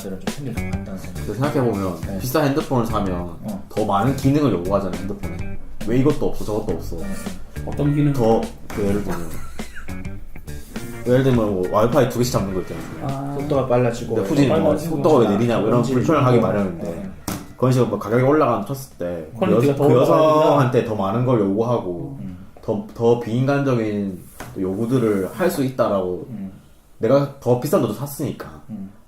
분야들은 좀 생길 것 같다는 생각이. 생각해보면 네. 비싼 핸드폰을 사면 더 많은 기능을 요구하잖아요. 핸드폰에 왜 이것도 없어 저것도 없어. 어떤 기능? 더 예를 들면 뭐 와이파이 2개씩 잡는 거 있잖아요. 아, 속도가 빨라지고 근데 후진 뭐 빨라지고 속도가 왜 느리냐고 이런 불편을 하기 마련인데 네. 그런 식으로 뭐 가격이 올라가면 쳤을 때 퀄리티가 더 그 올라가야 여성한테 더 많은 걸 요구하고 더 비인간적인 요구들을 할 수 있다라고 내가 더 비싼 돈도 샀으니까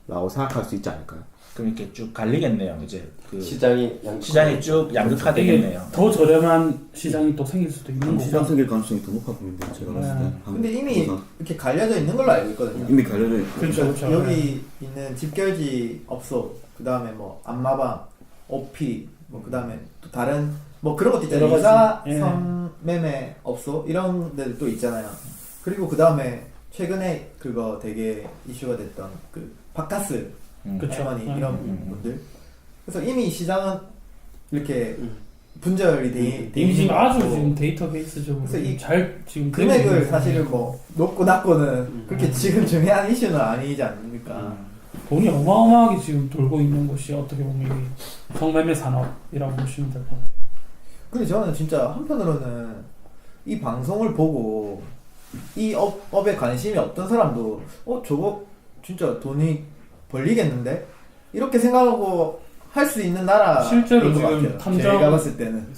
라고 생각할 수 있지 않을까요? 그럼 이렇게 쭉 갈리겠네요. 이제 그 시장이 쭉 양극화되겠네요. 더 저렴한 시장이 또 생길 수도 있는 시장 거고. 생길 가능성이 더 높아 보이는데 제가 봤을 때. 근데 이미 이렇게 갈려져 있는 걸로 알고 있거든요. 이미 갈려져 있고. 그렇죠, 그렇죠. 여기 있는 집결지 업소, 그 다음에 뭐 안마방, OP, 뭐 그 다음에 또 다른 뭐 그런 것도 있잖아요. 여러 이사 가지, 예. 성매매 업소 이런 데들 또 있잖아요. 그리고 그 다음에 최근에 그거 되게 이슈가 됐던 그 바카스 그쵸. 할머니 이런 분들. 그래서 이미 시장은 이렇게 분절이 돼 이미 지금 있는 것 아주 같고. 지금 데이터베이스적으로 그래서 이 잘 지금 금액을 되고 있는 사실은 뭐 높고 낮고는 그렇게 지금 중요한 이슈는 아니지 않습니까? 돈이 어마어마하게 지금 돌고 있는 곳이 어떻게 보면 이 성매매 산업이라고 보시면 될 것 같아요. 근데 저는 진짜 한편으로는 이 방송을 보고 이 업에 관심이 없던 사람도 저거 진짜 돈이 벌리겠는데? 이렇게 생각하고 할 수 있는 나라인 실제로 것 지금 같아요. 탐정- 제가 봤을 때는.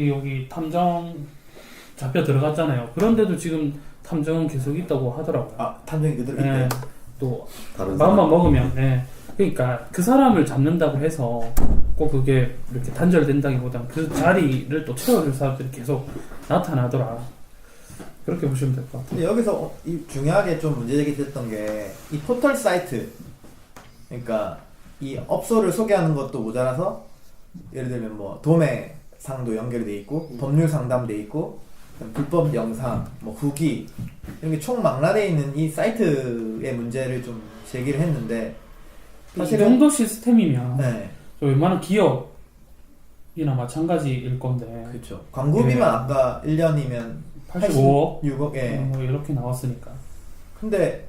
여기 탐정 잡혀 들어갔잖아요. 그런데도 지금 탐정은 계속 있다고 하더라고요. 탐정이 그대로 예, 있대. 또 다른 마음만 사람. 먹으면, 예. 그러니까 그 사람을 잡는다고 해서 꼭 그게 이렇게 단절된다기보다는 그 자리를 또 채워줄 사람들이 계속 나타나더라. 그렇게 보시면 될 것 같아요. 근데 여기서 중요하게 좀 문제제기 됐던 게 이 포털 사이트, 그러니까 이 업소를 소개하는 것도 모자라서 예를 들면 뭐 도매상도 연결이 돼 있고 법률 상담돼 있고 불법 영상, 뭐 후기 이런 게 총망라돼 있는 이 사이트의 문제를 좀 제기를 했는데 이 정도 시스템이면 네, 저 웬만한 기업이나 마찬가지일 건데 그렇죠. 광고비만 예. 아까 1년이면 85억 6억, 예. 뭐 이렇게 나왔으니까. 근데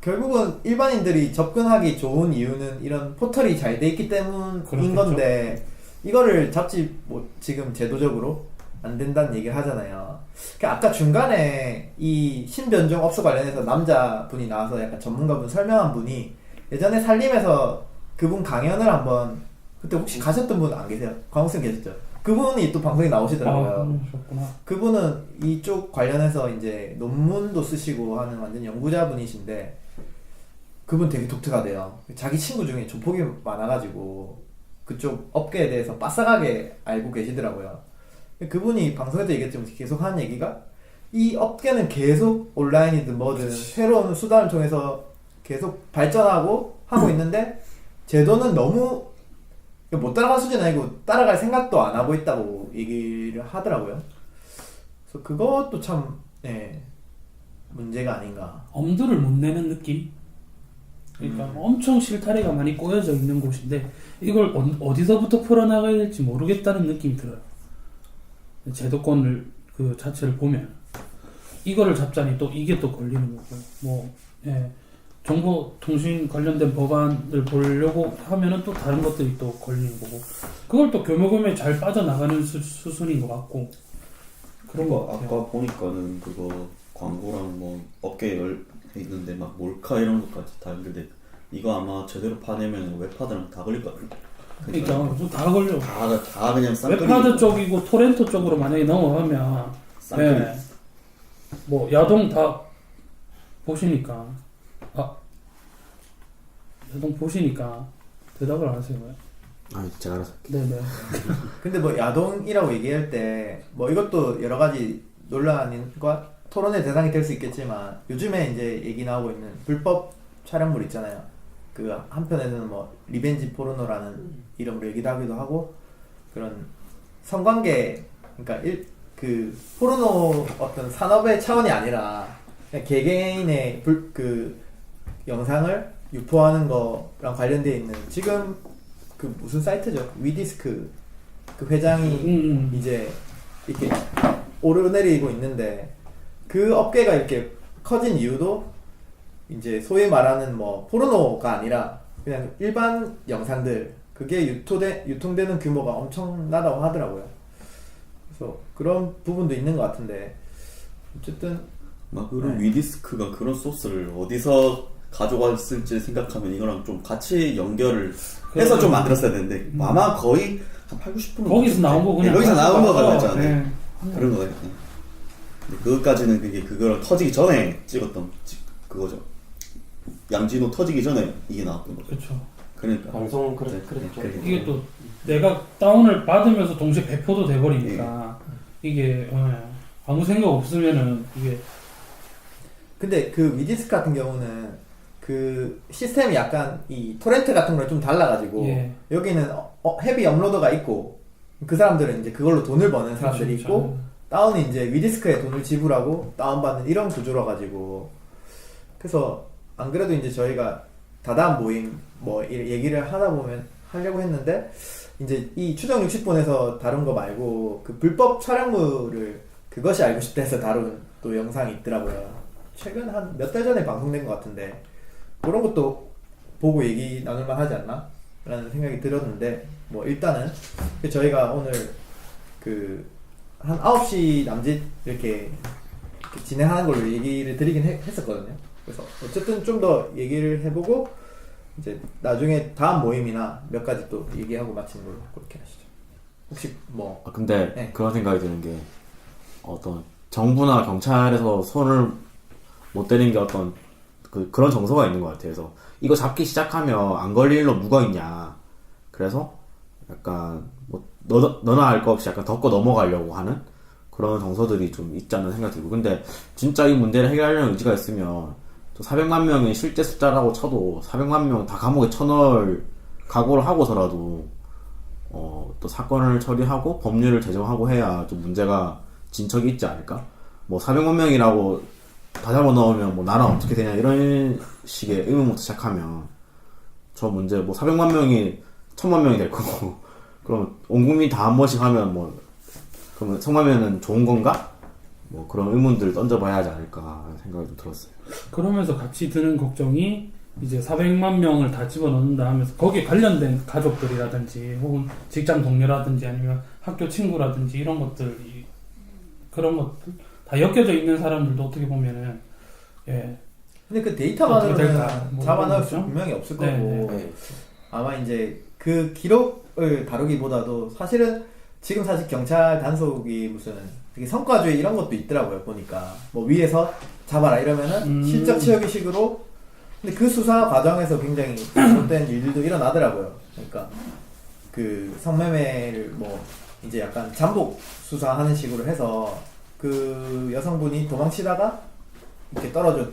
결국은 일반인들이 접근하기 좋은 이유는 이런 포털이 잘 돼 있기 때문인 그렇겠죠. 건데 이거를 잡지 뭐 지금 제도적으로 안 된다는 얘기를 하잖아요. 그러니까 아까 중간에 이 신변종 업소 관련해서 남자분이 나와서 약간 전문가분 설명한 분이 예전에 산림에서 그분 강연을 한번 그때 혹시 가셨던 분 안 계세요? 광우쌤 계셨죠? 그분이 또 방송에 나오시더라고요. 그렇구나. 그분은 이쪽 관련해서 이제 논문도 쓰시고 하는 완전 연구자분이신데 그분 되게 독특하대요. 자기 친구 중에 조폭이 많아가지고 그쪽 업계에 대해서 빠삭하게 알고 계시더라고요. 그분이 방송에도 얘기했지만 계속 하는 얘기가 이 업계는 계속 온라인이든 뭐든 새로운 수단을 통해서 계속 발전하고 하고 있는데 제도는 너무 못 따라갈 수준은 아니고 따라갈 생각도 안 하고 있다고 얘기를 하더라고요. 그래서 그것도 참 문제가 아닌가. 엄두를 못 내는 느낌? 그러니까 엄청 실타래가 많이 꼬여져 있는 곳인데 이걸 어디서부터 풀어나가야 될지 모르겠다는 느낌이 들어요. 제도권을 그 자체를 보면 이거를 잡자니 또 이게 또 걸리는 거고 뭐 정보통신 관련된 법안을 보려고 하면은 또 다른 것들이 또 걸리는 거고 그걸 또 교묘교묘 잘 빠져나가는 수순인 것 같고 그런 거 그거 같아요. 아까 보니까는 그거 광고랑 뭐 업계에 있는데 막 몰카 이런 것까지 다 연결돼. 이거 아마 제대로 파내면 웹하드랑 다 걸릴 것 같아. 그러니까 다 걸려. 다 그냥 쌍끌이. 웹하드 쪽이고 토렌토 쪽으로 만약에 넘어가면 쌍끌이. 뭐 야동 다 보시니까 야동 보시니까 대답을 안 하세요. 제가 알아서. 네네. 근데 뭐 야동이라고 얘기할 때 뭐 이것도 여러 가지 논란과 토론의 대상이 될 수 있겠지만 요즘에 이제 얘기 나오고 있는 불법 촬영물 있잖아요. 그 한편에는 뭐 리벤지 포르노라는 이름으로 얘기도 하기도 하고 그런 성관계 그러니까 그 포르노 어떤 산업의 차원이 아니라 그냥 개개인의 그 영상을 유포하는 거랑 관련되어 있는 지금 그 무슨 사이트죠? 위디스크 그 회장이 이제 이렇게 오르내리고 있는데 그 업계가 이렇게 커진 이유도 이제 소위 말하는 뭐 포르노가 아니라 그냥 일반 영상들 그게 유통되는 규모가 엄청나다고 하더라고요. 그래서 그런 부분도 있는 것 같은데 어쨌든 막 그런 위디스크가 그런 소스를 어디서 가져왔을지 생각하면 이거랑 좀 같이 연결을 해서 좀 만들었어야 되는데 아마 거의 한 80, 90% 거기서 나온 거 그냥 거기서 나온 거가 맞잖아요. 네. 그런 거예요. 근데 그것까지는 그게 그거랑 터지기 전에 찍었던 그거죠. 양진호 터지기 전에 이게 나왔던 거죠. 그렇죠. 그러니까 방송 네, 그랬죠. 이게 또 내가 다운을 받으면서 동시에 배포도 돼버리니까 이게 아무 생각 없으면은 이게 근데 그 위디스크 같은 경우는 그 시스템이 약간 이 토렌트 같은 거랑 좀 달라가지고 예. 여기는 헤비 업로더가 있고 그 사람들은 이제 그걸로 돈을 버는 사람들이 그렇죠. 있고 다운이 이제 위디스크에 돈을 지불하고 다운받는 이런 구조라 가지고 그래서 안 그래도 이제 저희가 다다음 모임 뭐 얘기를 하다 보면 하려고 했는데 이제 이 추정 60분에서 다룬 거 말고 그 불법 촬영물을 그것이 알고 싶다 해서 다룬 또 영상이 있더라고요. 최근 한 몇 달 전에 방송된 것 같은데 그런 것도 보고 얘기 나눌만 하지 않나? 라는 생각이 들었는데 뭐 일단은 저희가 오늘 그 한 9시 남짓 이렇게 진행하는 걸로 얘기를 드리긴 했었거든요. 그래서 어쨌든 좀 더 얘기를 해보고 이제 나중에 다음 모임이나 몇 가지 또 얘기하고 마치는 걸로 그렇게 하시죠. 혹시 뭐 근데 네. 그런 생각이 드는 게 어떤 정부나 경찰에서 손을 못 대는 게 어떤 그런 정서가 있는 것 같아요. 그래서 이거 잡기 시작하면 안 걸릴 일로 누가 있냐. 그래서 약간 뭐 너나 알 거 없이 약간 덮고 넘어가려고 하는 그런 정서들이 좀 있지 않나 생각이 들고, 근데 진짜 이 문제를 해결하려는 의지가 있으면 또 400만 명이 실제 숫자라고 쳐도 400만 명 다 감옥에 쳐넣을 각오를 하고서라도 또 사건을 처리하고 법률을 제정하고 해야 좀 문제가 진척이 있지 않을까? 뭐 400만 명이라고 다 잡아넣으면 뭐 나라 어떻게 되냐 이런 식의 의문부터 시작하면 저 문제 뭐 400만 명이 1000만 명이 될 거고 그럼 온 국민이 다 한 번씩 하면 뭐 그러면 1000만면은 좋은 건가? 뭐 그런 의문들을 던져봐야 하지 않을까 생각이 좀 들었어요. 그러면서 같이 드는 걱정이 이제 400만 명을 다 집어넣는다 하면서 거기에 관련된 가족들이라든지 혹은 직장 동료라든지 아니면 학교 친구라든지 이런 것들이 그런 것들 다 엮여져 있는 사람들도 어떻게 보면은 예. 근데 그 어떻게 될까? 데이터만으로는 뭐 잡아넣을 수 그런 거죠? 분명히 없을 네, 거고 네. 아마 이제 그 기록을 다루기보다도 사실은 지금 사실 경찰 단속이 무슨 되게 성과주의 이런 것도 있더라고요. 보니까 뭐 위에서 잡아라 이러면은 실적 치여기식으로 근데 그 수사 과정에서 굉장히 잘못된 일들도 일어나더라고요. 그러니까 그 성매매를 뭐 이제 약간 잠복 수사하는 식으로 해서 그 여성분이 도망치다가 이렇게 떨어져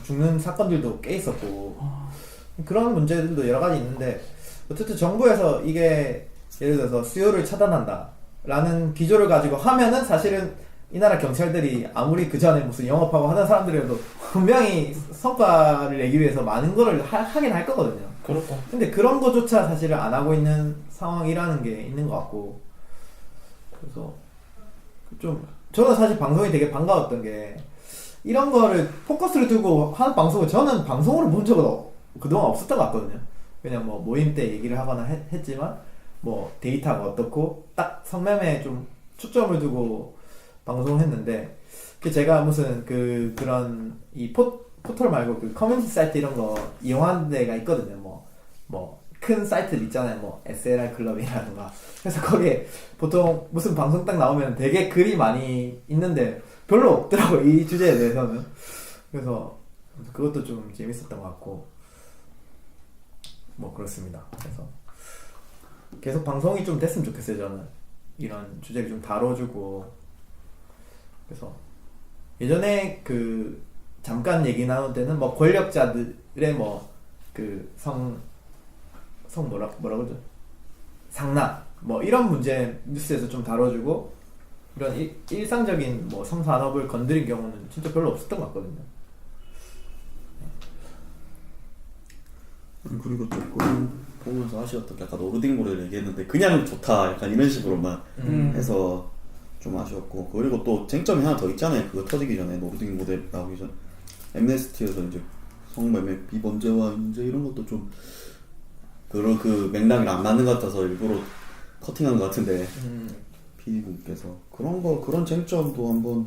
죽는 사건들도 꽤 있었고 그런 문제들도 여러 가지 있는데 어쨌든 정부에서 이게 예를 들어서 수요를 차단한다 라는 기조를 가지고 하면은 사실은 이 나라 경찰들이 아무리 그 전에 무슨 영업하고 하던 사람들이라도 분명히 성과를 내기 위해서 많은 거를 하긴 할 거거든요. 그렇다. 근데 그런 거조차 사실은 안 하고 있는 상황이라는 게 있는 것 같고 그래서 좀 저는 사실 방송이 되게 반가웠던 게 이런 거를 포커스를 두고 하는 방송을 저는 방송으로 본 적은 그동안 없었던 것 같거든요. 그냥 뭐 모임 때 얘기를 하거나 했지만 뭐 데이터가 어떻고 딱 성매매에 좀 초점을 두고 방송을 했는데 그 제가 무슨 그런 이 포털 말고 그 커뮤니티 사이트 이런 거 이용하는 데가 있거든요. 뭐 큰 사이트들 있잖아요. 뭐 SLR 클럽이라든가. 그래서 거기에 보통 무슨 방송 딱 나오면 되게 글이 많이 있는데 별로 없더라고요. 이 주제에 대해서는. 그래서 그것도 좀 재밌었던 것 같고 뭐 그렇습니다. 그래서 계속 방송이 좀 됐으면 좋겠어요. 저는 이런 주제를 좀 다뤄주고 그래서 예전에 그 잠깐 얘기 나눌 때는 뭐 권력자들의 뭐 그 뭐라 그러죠? 상납 뭐 이런 문제 뉴스에서 좀 다뤄주고 이런 일상적인 뭐 성산업을 건드린 경우는 진짜 별로 없었던 것 같거든요. 그리고 조금 보면서 아쉬웠던 게 아까 노르딩몰을 얘기했는데 그냥 좋다 약간 이런 식으로만 해서 좀 아쉬웠고 그리고 또 쟁점이 하나 더 있잖아요. 그거 터지기 전에 노르딩 모델 나오기 전 엠네스티에서 이제 성매매 비범죄와 인재 이런 것도 좀 그 맥락이랑 안 맞는 것 같아서 일부러 커팅한 것 같은데 PD분께서 그런 쟁점도 한번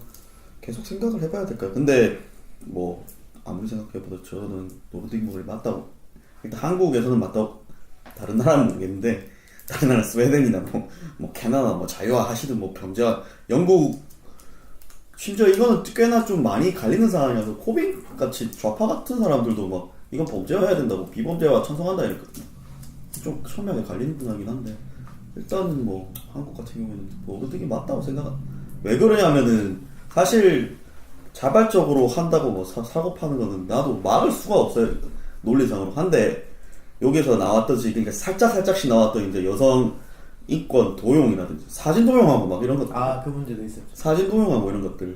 계속 생각을 해봐야 될까요? 근데 뭐 아무리 생각해봐도 저는 노르딕목을 맞다고, 일단 한국에서는 맞다고, 다른 나라는 모르겠는데 다른 나라 스웨덴이나 뭐 캐나다 뭐 자유화 하시든 뭐 병제화, 영국, 심지어 이거는 꽤나 좀 많이 갈리는 상황이라서 코빅 같이 좌파 같은 사람들도 막 이건 범죄화해야 된다고, 비범죄화 찬성한다 이랬거든요. 좀 첨예하게 갈리는 분야긴 한데 일단 뭐 한국 같은 경우에는 노르딕이 맞다고 생각. 왜 그러냐면은 사실 자발적으로 한다고 뭐 사고 파는 거는 나도 막을 수가 없어요, 논리상으로. 한데 여기서 나왔듯이, 그러니까 살짝씩 나왔던 이제 여성 인권 도용이라든지 사진 도용하고 막 이런 것들, 그 문제도 있었죠. 사진 도용하고 이런 것들,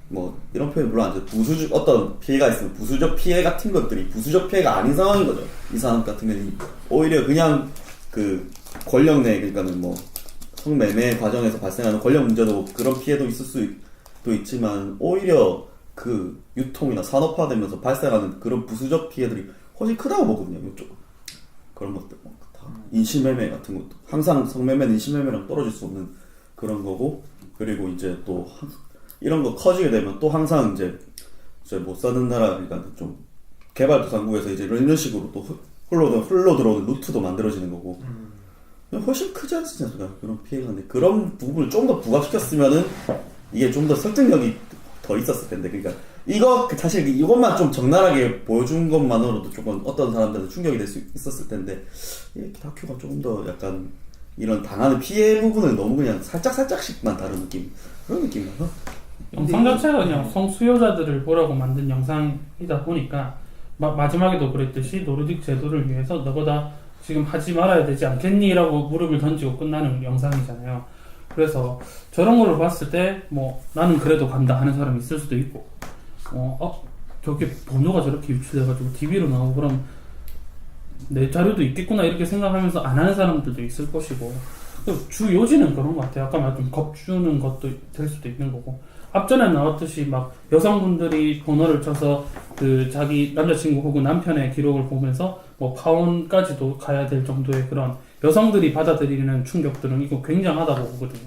뭐 이런 표현 물론 안 돼. 부수적 어떤 피해가 있으면 부수적 피해 같은 것들이 부수적 피해가 아닌 상황인 거죠. 이 상황 같은 경우는 오히려 그냥 그 권력 내, 그러니까는 뭐 성매매 과정에서 발생하는 권력 문제도 그런 피해도 있을 수도 있지만 오히려 그 유통이나 산업화되면서 발생하는 그런 부수적 피해들이 훨씬 크다고 보거든요. 이쪽 그런 것들, 뭐 다 인신매매 같은 것도 항상 성매매는 인신매매랑 떨어질 수 없는 그런 거고, 그리고 이제 또 이런 거 커지게 되면 또 항상 이제 못 사는 나라, 그러니까 좀 개발도상국에서 이제 이런 식으로 또 흘러 들어오는 루트도 만들어지는 거고, 훨씬 크지 않습니까? 그런 피해가. 근데 그런 부분을 좀 더 부각시켰으면은 이게 좀 더 설득력이 더 있었을 텐데, 그러니까 이거 사실 이것만 좀 적나라하게 보여준 것만으로도 조금 어떤 사람들은 충격이 될 수 있었을 텐데, 이 다큐가 조금 더 약간 이런 당하는 피해 부분을 너무 그냥 살짝씩만 다룬 느낌, 그런 느낌이라서. 영상 자체가 그냥 성수요자들을 보라고 만든 영상이다 보니까 마지막에도 그랬듯이 노르딕 제도를 위해서 너보다 지금 하지 말아야 되지 않겠니? 라고 무릎을 던지고 끝나는 영상이잖아요. 그래서 저런 걸로 봤을 때 뭐 나는 그래도 간다 하는 사람이 있을 수도 있고, 저게 번호가 저렇게 유출돼가지고 TV로 나오고 그럼 내 자료도 있겠구나 이렇게 생각하면서 안 하는 사람들도 있을 것이고, 주 요지는 그런 것 같아요. 아까 말했던 겁주는 것도 될 수도 있는 거고, 앞전에 나왔듯이 막 여성분들이 번호를 쳐서 그 자기 남자친구 혹은 남편의 기록을 보면서 뭐 파혼까지도 가야 될 정도의 그런 여성들이 받아들이는 충격들은 이거 굉장하다고 보거든요.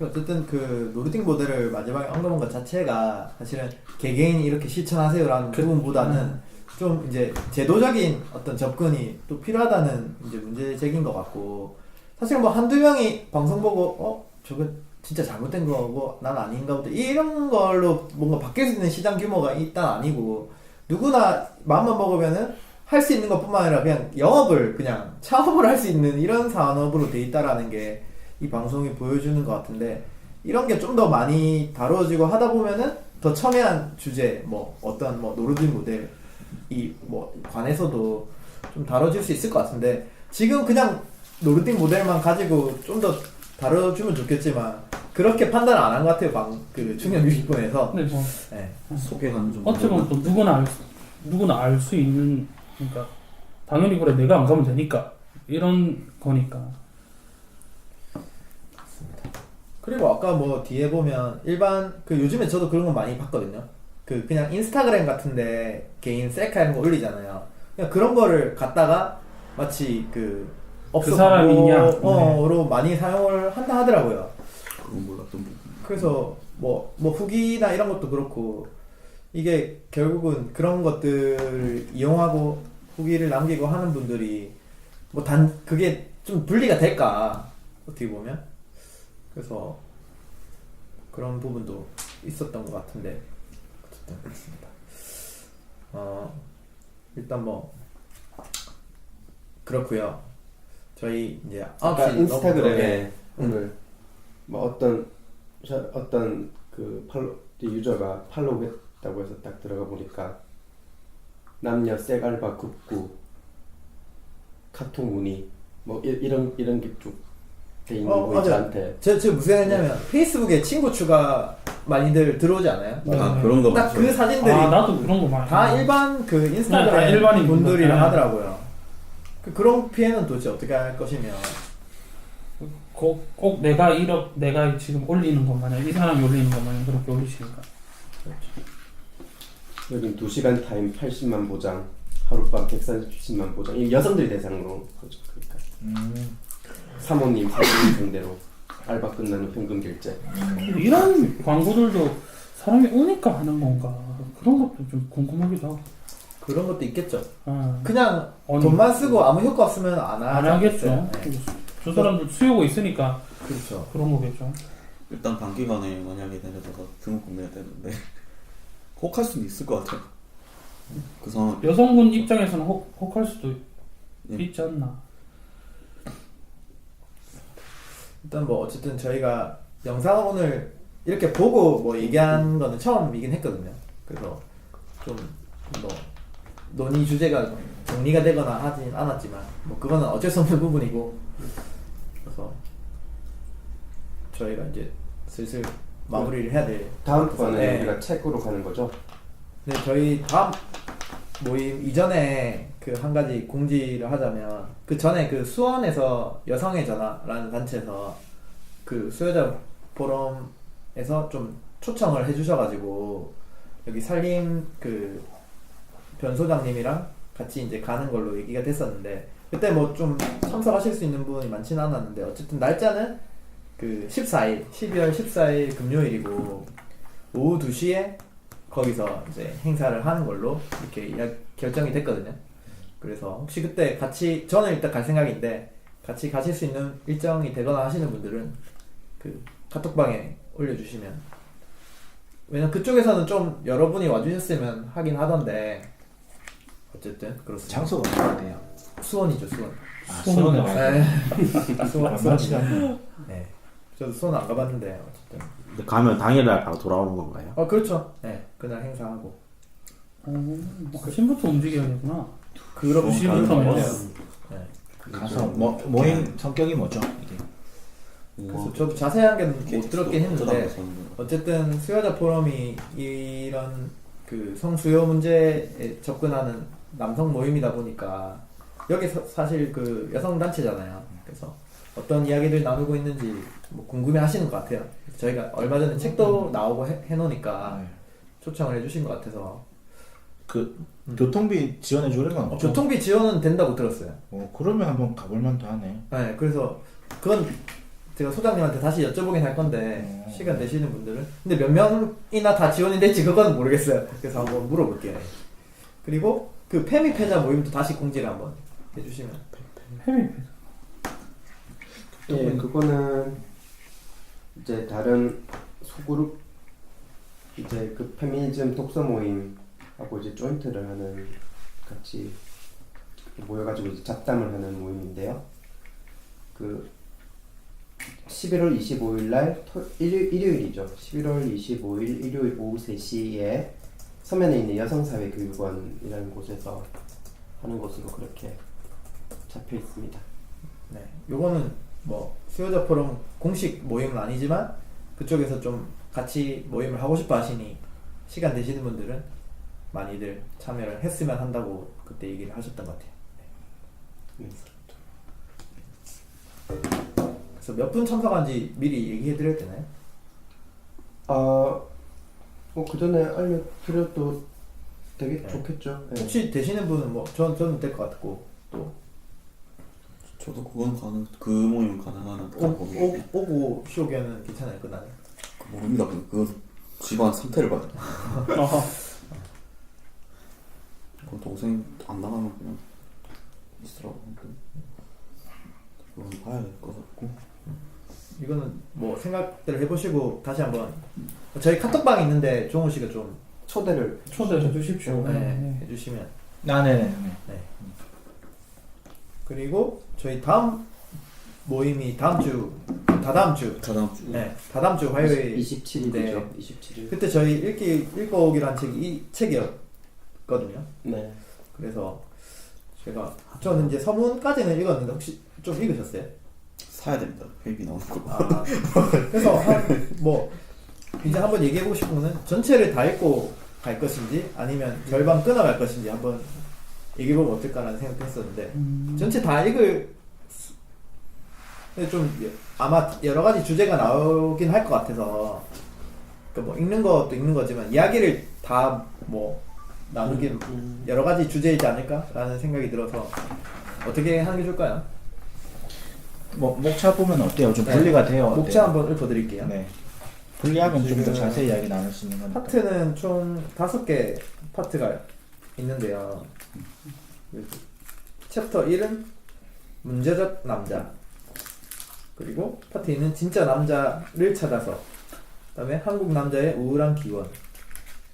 어쨌든 그 노르딕 모델을 마지막에 언급한 것 자체가 사실은 개개인이 이렇게 실천하세요라는 부분보다는 좀 이제 제도적인 어떤 접근이 또 필요하다는 이제 문제 제기인 것 같고, 사실 뭐 한두 명이 방송 보고 저거 진짜 잘못된 거고 난 아닌가 보다 이런 걸로 뭔가 바뀔 수 있는 시장 규모가 일단 아니고, 누구나 마음만 먹으면은 할 수 있는 것뿐만 아니라 그냥 영업을 그냥 창업을 할 수 있는 이런 산업으로 돼 있다라는 게 이 방송이 보여주는 것 같은데, 이런 게 좀 더 많이 다뤄지고 하다 보면은 더 첨예한 주제, 뭐 어떤 뭐 노르딕 모델 이 뭐 관해서도 좀 다뤄질 수 있을 것 같은데, 지금 그냥 노르딕 모델만 가지고 좀 더 다뤄주면 좋겠지만 그렇게 판단을 안 한 것 같아요. 그 충격 뮤직본에서. 근데 뭐 네. 소개하는 좀 어찌 보면 또 누구나 알 수 있는, 그러니까 당연히 그래 내가 안 가면 되니까 이런 거니까. 그리고 아까 뭐 뒤에 보면 일반 그 요즘에 저도 그런 거 많이 봤거든요. 그 그냥 인스타그램 같은데 개인 셀카 이런 거 올리잖아요. 그냥 그런 거를 갖다가 마치 그 업소 사람이냐 광고로 많이 사용을 한다 하더라고요. 그건 몰랐던 부분. 그래서 뭐 후기나 이런 것도 그렇고, 이게 결국은 그런 것들 이용하고 후기를 남기고 하는 분들이 뭐 그게 좀 분리가 될까, 어떻게 보면. 그래서 그런 부분도 있었던 것 같은데 어쨌든 그렇습니다. 일단 뭐 그렇고요. 저희 이제 아까 인스타그램에 오늘 뭐 어떤 그 유저가 팔로우 했다고 해서 딱 들어가 보니까 남녀 섹알바 급구 카톡 문의 뭐 이런 게 쭉 돼 있는 거 저한테. 제가 무슨 생각했냐면 페이스북에 친구 추가 많이들 들어오지 않아요? 그런 거 딱 그 사진들이 나도 그런 거 많이 다 일반 그 다 인스타그램 일반인 분들이라 분들. 하더라고요. 그런 피해는 도대체 어떻게 할 것이며, 꼭 내가 지금 올리는 것 마냥, 이 사람이 올리는 것 마냥 그렇게 올리시니까. 여긴 2시간 타임 80만 보장 하룻밤 130만 보장. 이 여성들 대상으로 하죠. 그러니까 사모님 사모님 상대로 알바 끝나는 현금 결제. 이런 광고들도 사람이 오니까 하는 건가 그런 것도 좀 궁금하기도 하고. 그런 것도 있겠죠. 아, 그냥 아니, 돈만 쓰고 아무 효과 없으면 안 하겠죠. 네. 저 사람들 수요가 있으니까 그렇죠. 그런 거겠죠. 일단 단기간에 만약에 내려다가 등록금 내야 되는데 혹할 수는 있을 것 같아요. 그 상황. 여성분 입장에서는 혹할 수도 예. 있지 않나. 일단 뭐 어쨌든 저희가 영상을 오늘 이렇게 보고 뭐 얘기한 거는 처음이긴 했거든요. 그래서 좀 뭐 논의 주제가 정리가 되거나 하진 않았지만 뭐 그거는 어쩔 수 없는 부분이고, 그래서 저희가 이제 슬슬 마무리를 해야 될 다음번에 네. 우리가 책으로 가는 거죠. 네, 저희 다음 모임 이전에 그 한 가지 공지를 하자면, 그 전에 그 수원에서 여성의 전화라는 단체에서 그 수요자 포럼에서 좀 초청을 해주셔가지고 여기 산림 그 변 소장님이랑 같이 이제 가는 걸로 얘기가 됐었는데, 그때 뭐 좀 참석하실 수 있는 분이 많지는 않았는데 어쨌든 날짜는 그 14일 12월 14일 금요일이고 오후 2시에 거기서 이제 행사를 하는 걸로 이렇게 결정이 됐거든요. 그래서 혹시 그때 같이, 저는 일단 갈 생각인데 같이 가실 수 있는 일정이 되거나 하시는 분들은 그 카톡방에 올려주시면, 왜냐면 그쪽에서는 좀 여러분이 와주셨으면 하긴 하던데 어쨌든 그렇습니다. 장소가 어떻게 돼요? 수원이죠, 수원. 아, 수원에 와요. 네. 수원. 만만치 않네요. 네. 저도 수원 안 가봤는데 어쨌든. 근데 가면 당일날 바로 돌아오는 건가요? 그렇죠. 네. 그날 행사하고. 아침부터 움직여야겠구나. 그렇고 2시부터면. 네. 가서 모임 성격이 뭐죠? 이게 그래서 저도 자세한 게 못 들었긴 했는데 는 어쨌든 수요자 포럼이 이런 그 성수요 문제에 접근하는 남성 모임이다 보니까 여기 사실 그 여성 단체잖아요. 그래서 어떤 이야기들 나누고 있는지 뭐 궁금해 하시는 것 같아요. 저희가 얼마 전에 책도 나오고 해놓으니까 초청을 해주신 것 같아서. 그 교통비 지원해 주는 건 없죠? 교통비 지원은 된다고 들었어요. 그러면 한번 가볼 만도 하네. 네, 그래서 그건 제가 소장님한테 다시 여쭤보긴 할 건데 시간 되시는 분들은, 근데 몇 명이나 다 지원이 될지 그건 모르겠어요. 그래서 한번 물어볼게요. 그리고 그 페미 패자 모임도 다시 공지를 한번 해주시면. 페미 예, 그거는 이제 다른 소그룹 이제 그 페미니즘 독서 모임하고 이제 조인트를 하는, 같이 모여가지고 이제 잡담을 하는 모임인데요. 그 11월 25일 날 일요일이죠. 11월 25일 일요일 오후 3시에 서면에 있는 여성사회교육원이라는 곳에서 하는 것으로 그렇게 잡혀 있습니다. 네, 요거는 뭐 수요자 포럼 공식 모임은 아니지만 그쪽에서 좀 같이 모임을 하고 싶어 하시니 시간 되시는 분들은 많이들 참여를 했으면 한다고 그때 얘기를 하셨던 것 같아요. 네. 그래서 몇 분 참석한지 미리 얘기해 드려야 되나요? 그 전에 알려드려도 되게 네. 좋겠죠. 네. 혹시 되시는 분은 뭐 저는 될 것 같고, 또 저도 그건 그 모임은 가능한 오고 쇼견은 괜찮아요. 그날은. 모릅니다. 그 집안 상태를 봐야 돼. 그 동생 안 나가면 그냥 있으라고. 그건 봐야 될 것 같고. 이거는 뭐 생각들을 해보시고 다시 한번 저희 카톡방이 있는데 종호 씨가 좀 초대를 초대해 주십시오. 해주시면. 네네네. 그리고 저희 다음 모임이 다다음 주 다다음 주. 네, 다다음 주 화요일 27일이죠. 27일. 그때 저희 읽고 오기로 한 책이 이 책이었거든요. 네. 그래서 저는 이제 서문까지는 읽었는데 혹시 좀 읽으셨어요? 사야 됩니다. 회비 나오는 거. 그래서 뭐 이제 한번 얘기해보고 싶은 거는 전체를 다 읽고 갈 것인지 아니면 절반 끊어갈 것인지 한번 얘기해보면 어떨까라는 생각도 했었는데 전체 다 읽을 근데 좀 아마 여러 가지 주제가 나오긴 할 것 같아서, 그러니까 뭐 읽는 것도 읽는 거지만 이야기를 다 뭐 나누기 여러 가지 주제이지 않을까라는 생각이 들어서 어떻게 하는 게 좋을까요? 뭐 목차 보면 어때요? 좀 네. 분리가 돼요? 목차 어때요? 한번 읊어드릴게요. 네. 분리하면 좀 더 지금 자세히 이야기 나눌 수 있는 거니까. 파트는 총 5개 파트가 있는데요. 챕터 1은 문제적 남자, 그리고 파트 2는 진짜 남자를 찾아서, 그 다음에 한국 남자의 우울한 기원,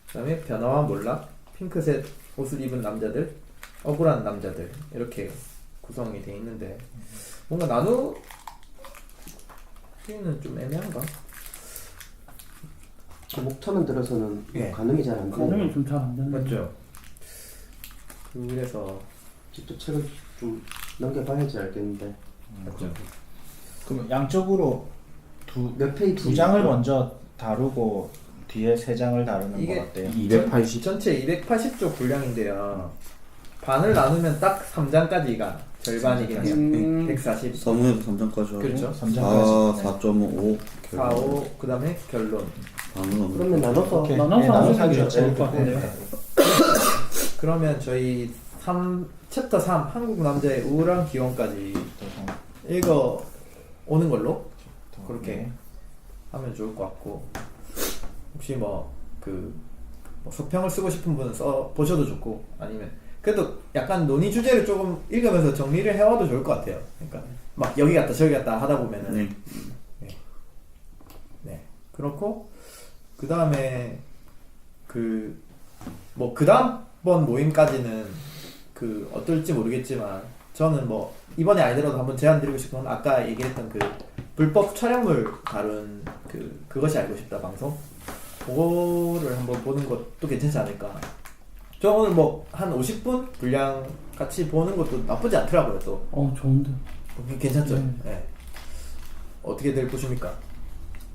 그 다음에 변화와 몰락, 핑크색 옷을 입은 남자들, 억울한 남자들, 이렇게 구성이 되어 있는데 뭔가 나누기는 좀 애매한가? 목차만 들어서는 예. 가늠이 잘 안 가정이 되는. 좀 잘 안 되는. 맞죠? 그래서 직접 책을 좀 넘겨봐야지 알겠는데. 맞죠? 그럼 양쪽으로 몇 페이지? 두 장을 먼저 다루고 뒤에 3장을 다루는 이게 거 어때요? 280. 전체 280쪽 분량인데요. 반을 나누면 딱 3장까지가 절반이겠네요. 140, 서문에도 3장까지 하고 그렇죠. 3장까지. 4.5 4, 5, 그 다음에 결론. 반은 없는 그러면 나눠서 오케이. 나눠서 네, 하는 나눠서 게 하기로 좋을 것 했죠. 같은데요. 그러면 저희 챕터 3 한국 남자의 우울한 기원까지 읽어 오는 걸로 그렇게 하면 좋을 것 같고, 혹시 뭐 소평을 쓰고 싶은 분은 써 보셔도 좋고, 아니면 그래도 약간 논의 주제를 조금 읽으면서 정리를 해와도 좋을 것 같아요. 그러니까 막 여기 갔다 저기 갔다 하다 보면은 네. 그렇고, 그 다음에 그 다음번 모임까지는 어떨지 모르겠지만, 저는 뭐 이번에 아니더라도 한번 제안 드리고 싶은 건 아까 얘기했던 그 불법 촬영물 다룬 그것이 알고 싶다 방송, 그거를 한번 보는 것도 괜찮지 않을까. 저 오늘 뭐 한 50분 분량 같이 보는 것도 나쁘지 않더라고요. 또 좋은데. 괜찮죠? 네. 네. 어떻게들 보십니까?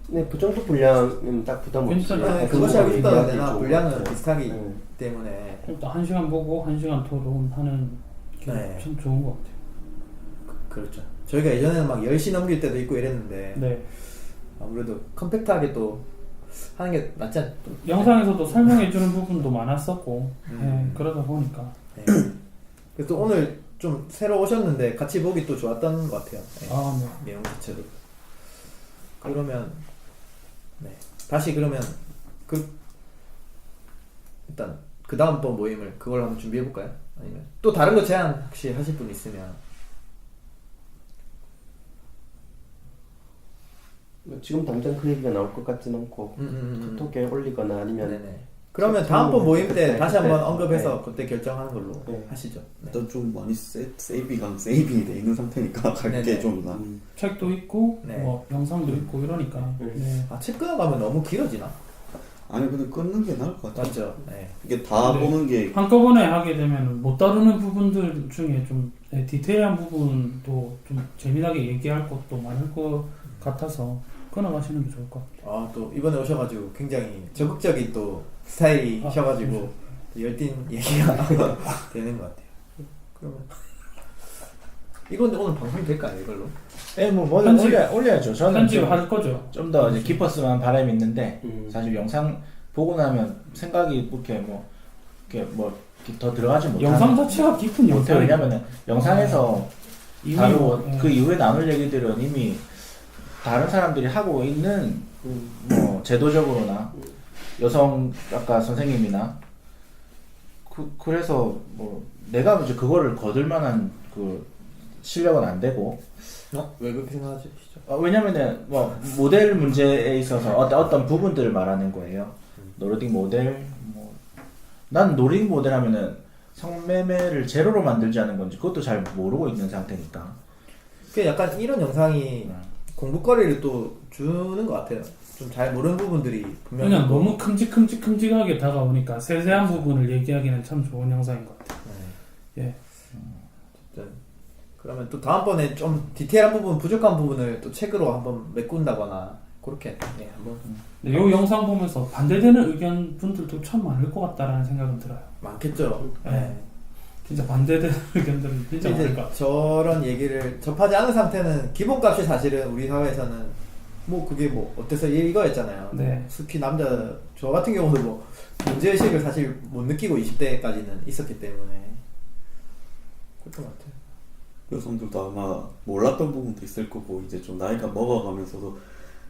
네, 그 정도 분량은 딱 부담 없이. 괜찮아요. 네, 그것이 알고 싶다는 얘기하기 데나 좋은 분량은 것 같아요. 비슷하기 네. 때문에 일단 1시간 보고 1시간 토론하는 게 네. 참 좋은 것 같아요. 그렇죠. 저희가 예전에는 막 10시 넘길 때도 있고 이랬는데 네. 아무래도 컴팩트하게 또 하는 게 낫지 않... 영상에서도 설명해주는 부분도 많았었고, 음. 네, 그러다 보니까. 네. 그래서 또 오늘 좀 새로 오셨는데 같이 보기 또 좋았던 것 같아요. 네. 네. 내용 자체도. 그러면 네. 다시 그러면 일단 그 다음번 모임을 그걸 한번 준비해 볼까요? 아니면 또 다른 거 제안 혹시 하실 분 있으면. 지금 당장 그 얘기가 나올 것 같진 않고 카톡에 올리거나 아니면 네네. 그러면 다음번 모임 때 네, 다시 한번 네. 언급해서 그때 결정하는 걸로 네. 하시죠. 네. 일단 좀 많이 세이빙이 돼 있는 상태니까 네네. 갈게 좀 나. 책도 있고, 네. 뭐 영상도 있고 이러니까. 네. 책 끊어가면 너무 길어지나? 아니 근데 끊는 게 나을 것 같아. 맞죠? 네. 이게 다 네. 보는 게 한꺼번에 하게 되면 못 다루는 부분들 중에 좀 디테일한 부분도 좀 재미나게 얘기할 것도 많을 것 같아서 끊어가시는 게 좋을 것 같아요. 또 이번에 오셔가지고 굉장히 적극적인 또 스타일이셔가지고 열띤 얘기가 되는 것 같아요. 그러면 이건 오늘 방송이 될까요, 이걸로? 네, 뭐 뭐든 편집. 올려야죠. 저는 편집할 거죠. 좀 더 이제 깊었으면 바람이 있는데 사실 음. 영상 보고 나면 생각이 이렇게 더 들어가지 못하는. 영상 자체가 깊은 못해요. 영상이에요. 왜냐면은 영상에서 이미 다루고 뭐, 그 이후에 나눌 얘기들은 이미 다른 사람들이 하고 있는 뭐 제도적으로나 여성학과 선생님이나 그래서 뭐 내가 이제 그거를 거들 만한 그 실력은 안 되고. 왜 그렇게 생각하시죠? 왜냐면은 뭐 모델 문제에 있어서 어떤 부분들을 말하는 거예요. 노르딕 모델 난 노르딕 모델 하면은 성매매를 제로로 만들지 않은 건지 그것도 잘 모르고 있는 상태니까. 그 약간 이런 영상이 공부거리를 또 주는 것 같아요. 좀 잘 모르는 부분들이 분명히 그냥 너무 큼직하게 다가오니까 세세한 부분을 얘기하기는 참 좋은 영상인 것 같아요. 예. 어쨌든 그러면 또 다음번에 좀 디테일한 부분, 부족한 부분을 또 책으로 한번 메꾼다거나 그렇게 한번 이 영상 보면서 반대되는 의견 분들도 참 많을 것 같다라는 생각은 들어요. 많겠죠. 네. 진짜 반대되는 의견들은 진짜 많을 것 이제 같아요. 저런 얘기를 접하지 않은 상태는 기본값이 사실은 우리 사회에서는 뭐 그게 뭐 어때서 이거였잖아요. 네. 특히 남자 저 같은 경우도 뭐 문제의식을 사실 못 느끼고 20대까지는 있었기 때문에 그랬던 것 같아요. 여성들도 아마 몰랐던 부분도 있을 거고 이제 좀 나이가 먹어가면서도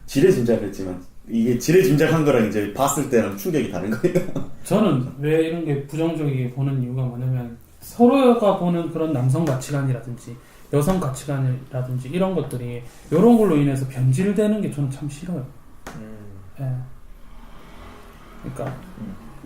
지레짐작했지만 이게 지레짐작한 거랑 이제 봤을 때랑 충격이 다른 거예요. 저는 왜 이런 게 부정적이게 보는 이유가 뭐냐면 서로가 보는 그런 남성 가치관이라든지 여성 가치관이라든지 이런 것들이 이런 걸로 인해서 변질되는 게 저는 참 싫어요. 예. 그러니까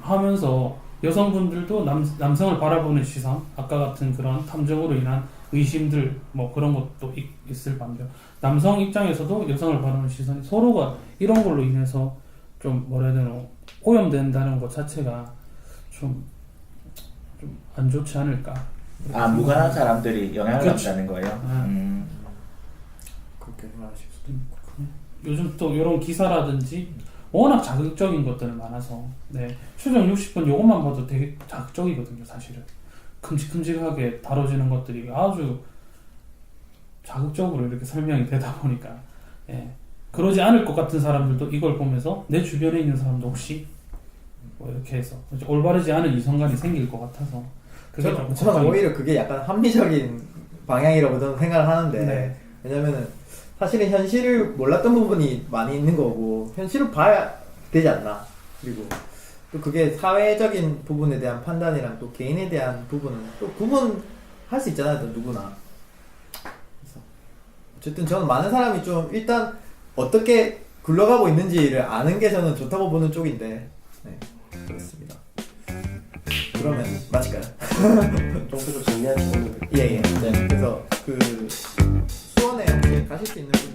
하면서 여성분들도 남성을 바라보는 시선, 아까 같은 그런 탐정으로 인한 의심들 뭐 그런 것도 있을 반면 남성 입장에서도 여성을 바라보는 시선이 서로가 이런 걸로 인해서 좀 뭐라 해야 되나 오염된다는 것 자체가 좀 안 좋지 않을까. 아, 무관한 사람들이 영향을 그렇죠. 받는다는 거예요. 그렇게 생각하실 수도 요즘 또 이런 기사라든지 워낙 자극적인 것들이 많아서 네. 최종 60분 요것만 봐도 되게 자극적이거든요. 사실은 큼직큼직하게 다뤄지는 것들이 아주 자극적으로 이렇게 설명이 되다 보니까 예. 그러지 않을 것 같은 사람들도 이걸 보면서 내 주변에 있는 사람도 혹시 뭐 이렇게 해서 올바르지 않은 이성관이 생길 것 같아서 그게 조금 저는 걱정이- 오히려 그게 약간 합리적인 방향이라고 저는 생각을 하는데 네. 왜냐면은 사실은 현실을 몰랐던 부분이 많이 있는 거고 현실을 봐야 되지 않나. 그리고 또 그게 사회적인 부분에 대한 판단이랑 또 개인에 대한 부분은 또 구분할 수 있잖아요. 또 누구나. 그래서 어쨌든 저는 많은 사람이 좀 일단 어떻게 굴러가고 있는지를 아는 게 저는 좋다고 보는 쪽인데 네, 그렇습니다. 그러면 마칠까요? 정도로 정리하시면 예. 그래서 그 수원에 혹시 가실 수 있는 분들